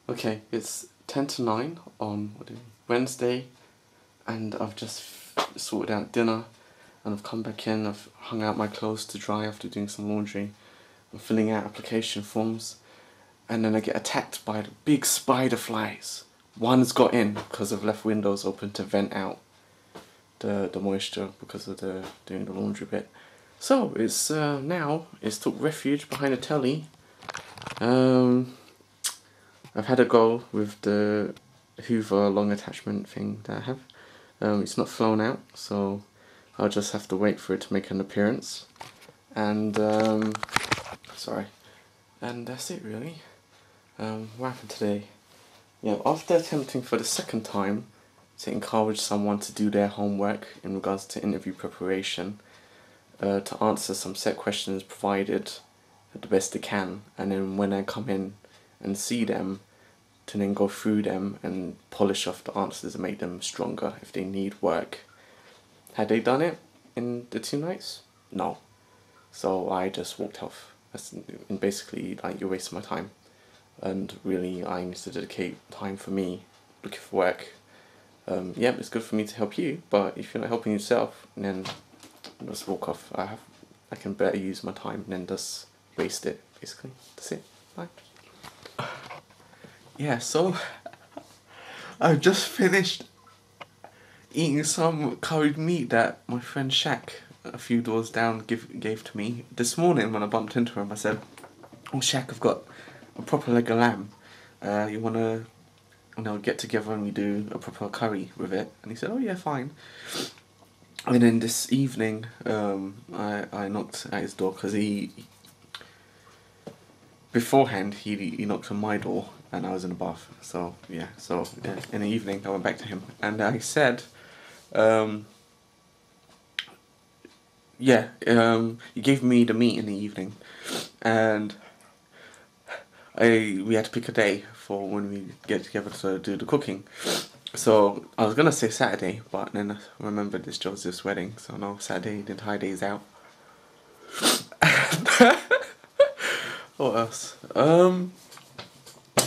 Okay, it's 10 to 9 on Wednesday, and I've just sorted out dinner, and I've come back in, I've hung out my clothes to dry after doing some laundry. I'm filling out application forms, and then I get attacked by the big spider flies. One's got in because I've left windows open to vent out the moisture because of the doing the laundry bit. So it's it's took refuge behind a telly. I've had a go with the Hoover long attachment thing that I have. It's not flown out, so I'll just have to wait for it to make an appearance. And sorry, and that's it really. What happened today? Yeah, after attempting for the second time to encourage someone to do their homework in regards to interview preparation, to answer some set questions provided the best they can, and then when I come in and see them, to then go through them and polish off the answers and make them stronger if they need work. Had they done it in the 2 nights? No. So I just walked off. And basically, like, you're wasting my time. And really, I need to dedicate time for me, looking for work. Yeah, it's good for me to help you, but if you're not helping yourself, then just walk off. I can better use my time than just waste it, basically. That's it. Bye. Yeah, so I've just finished eating some curried meat that my friend Shaq, a few doors down, gave to me. This morning when I bumped into him, I said, "Oh Shaq, I've got a proper leg of lamb. You wanna, get together and we do a proper curry with it?" And he said, "Oh yeah, fine." And then this evening, I knocked at his door because beforehand he knocked on my door and I was in the bath. So yeah, in the evening I went back to him and I said, he gave me the meat in the evening, and we had to pick a day for when we get together to do the cooking. So I was gonna say Saturday, but then I remembered it's Joseph's wedding, so no, Saturday, the entire day's out. What else?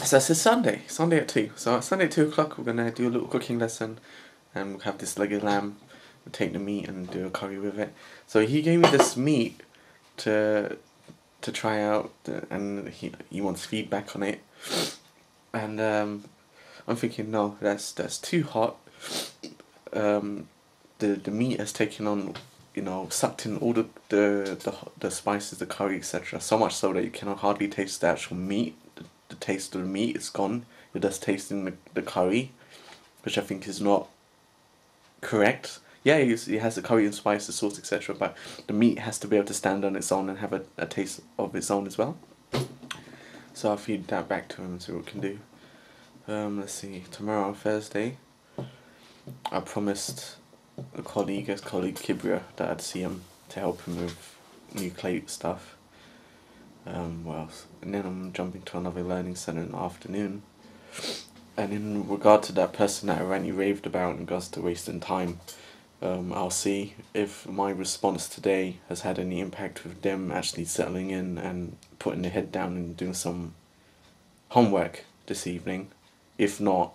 So it's Sunday at 2. So Sunday at 2 o'clock we're gonna do a little cooking lesson, and we'll have this leg of lamb. We'll take the meat and do a curry with it. So he gave me this meat to try out, and he wants feedback on it. And I'm thinking, no, that's too hot. The meat has taken on, sucked in all the spices, the curry, etc. So much so that you cannot hardly taste the actual meat. The taste of the meat is gone. You're just tasting the curry, which I think is not correct. Yeah, it has the curry and spice, the sauce, etc. But the meat has to be able to stand on its own and have a taste of its own as well. So I'll feed that back to him and see what we can do. Let's see. Tomorrow, Thursday, I promised his colleague Kibria, that I'd see him to help him with nucleate stuff. What else? And then I'm jumping to another learning centre in the afternoon. And in regard to that person that I ranty raved about in regards to wasting time, I'll see if my response today has had any impact with them actually settling in and putting their head down and doing some homework this evening. If not,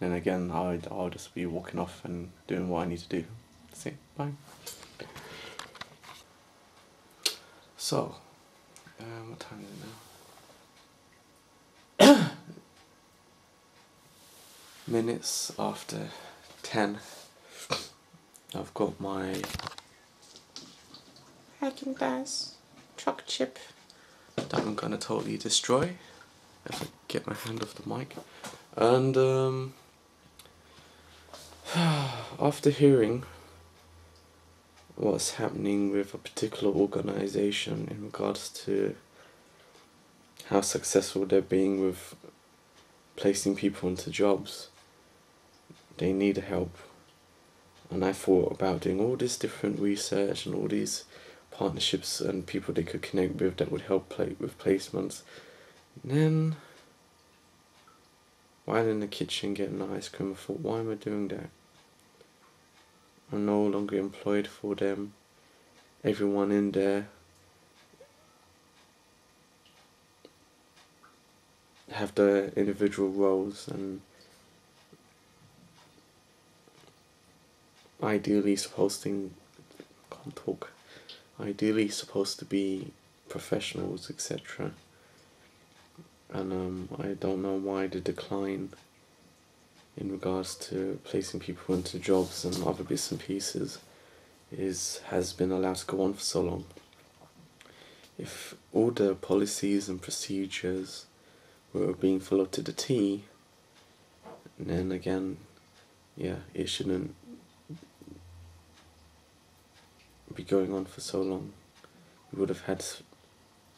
then again I'll just be walking off and doing what I need to do. See, bye. So, what time is it now? Minutes after 10. I've got my Haagen-Dazs chocolate chip that I'm gonna totally destroy if I get my hand off the mic. And after hearing what's happening with a particular organisation in regards to how successful they're being with placing people into jobs, they need help. And I thought about doing all this different research and all these partnerships and people they could connect with that would help with placements. And then, while in the kitchen getting ice cream, I thought, why am I doing that? I'm no longer employed for them. Everyone in there have the individual roles, and ideally supposed to can't talk. Ideally supposed to be professionals, etc. And I don't know why the decline in regards to placing people into jobs and other bits and pieces has been allowed to go on for so long. If all the policies and procedures were being followed to the T, then again, yeah, it shouldn't be going on for so long. We would have had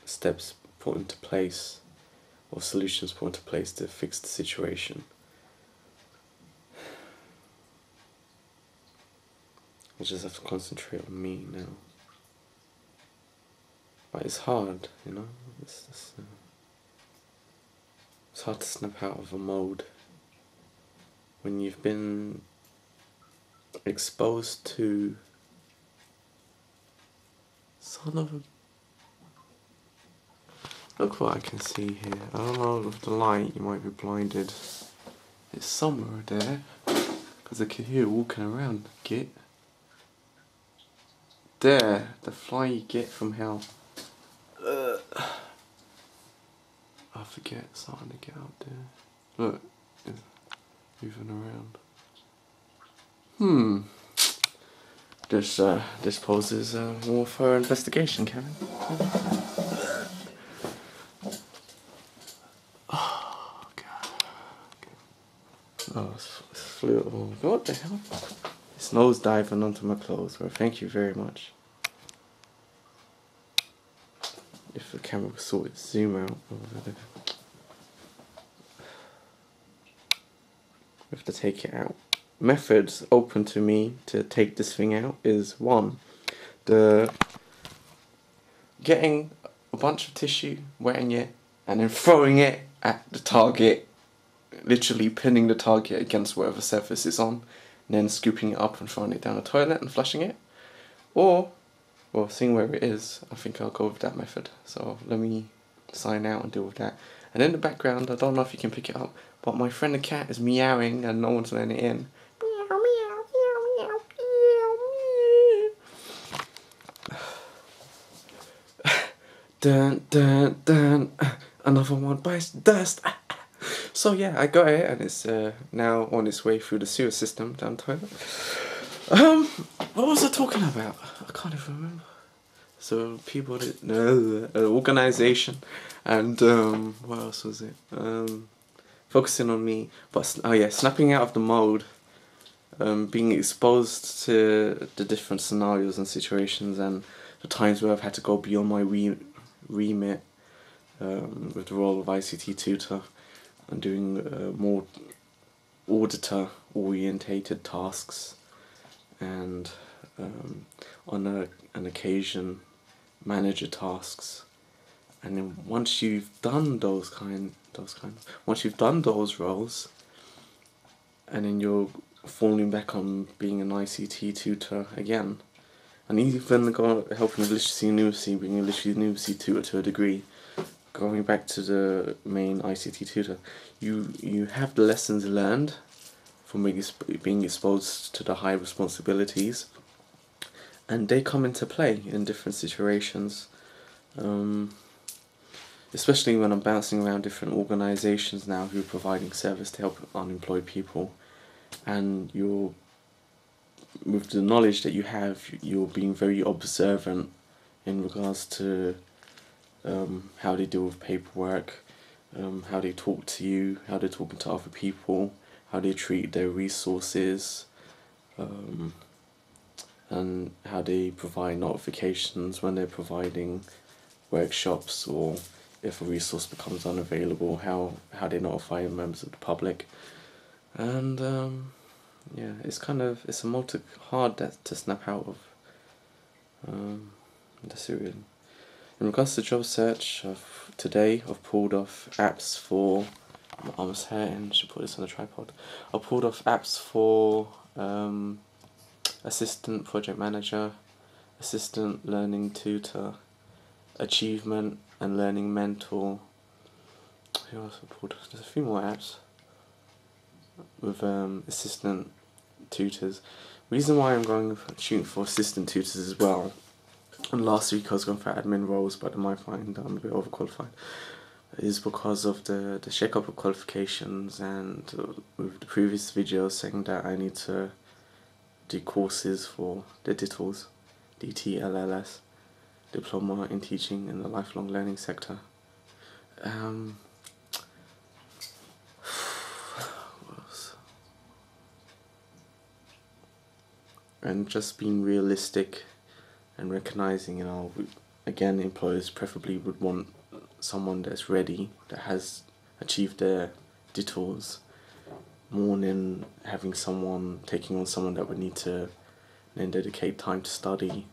steps put into place, or solutions put into place to fix the situation. I just have to concentrate on me now. But it's hard, you know. It's hard to snap out of a mode when you've been exposed to son of a... Look what I can see here. I don't know, with the light you might be blinded. It's somewhere there, because I can hear it walking around. Git. There, the fly you get from hell. I forget, it's starting to get out there. Look, it's moving around. This poses more for investigation, Kevin. Oh god. Oh, it's flew. Oh, what the hell? It's nose diving onto my clothes. Well, thank you very much. If the camera was sort of zoom out. We have to take it out. Methods open to me to take this thing out is one, getting a bunch of tissue, wetting it, and then throwing it at the target, literally pinning the target against whatever surface it's on, and then scooping it up and throwing it down the toilet and flushing it. Or, well, seeing where it is, I think I'll go with that method. So let me sign out and deal with that. And in the background, I don't know if you can pick it up, but my friend the cat is meowing and no one's letting it in. Dun dun dun, another one bites the dust. So yeah, I got it, and it's now on its way through the sewer system down the toilet. What was I talking about? I can't even remember. So people that organization, and what else was it? Focusing on me, but oh yeah, snapping out of the mode. Being exposed to the different scenarios and situations, and the times where I've had to go beyond my remit with the role of ICT tutor and doing more auditor orientated tasks, and on an occasion manager tasks. And then once you've done those roles, and then you're falling back on being an ICT tutor again, and even helping the literacy numeracy, being a literacy numeracy tutor to a degree, going back to the main ICT tutor, you have the lessons learned from being exposed to the high responsibilities, and they come into play in different situations, especially when I'm bouncing around different organisations now who are providing service to help unemployed people, and you're, with the knowledge that you have, you're being very observant in regards to how they deal with paperwork, how they talk to you, how they're talking to other people, how they treat their resources, and how they provide notifications when they're providing workshops, or if a resource becomes unavailable, how they notify members of the public. And yeah, it's hard to snap out of the serial. In regards to job search, today I've pulled off apps for, my arm's hurting, I should put this on a tripod. I pulled off apps for assistant project manager, assistant learning tutor, achievement and learning mentor, who else I pulled? There's a few more apps with assistant tutors. Reason why I'm shooting for assistant tutors as well. And last week I was going for admin roles, but I might find I'm a bit overqualified. Is because of the shake-up of qualifications, and with the previous video saying that I need to do courses for the DITLS, DTLLS, Diploma in Teaching in the Lifelong Learning Sector. What else? And just being realistic and recognizing, again, employers preferably would want someone that's ready, that has achieved their DITLS, more than having someone taking on someone that would need to then dedicate time to study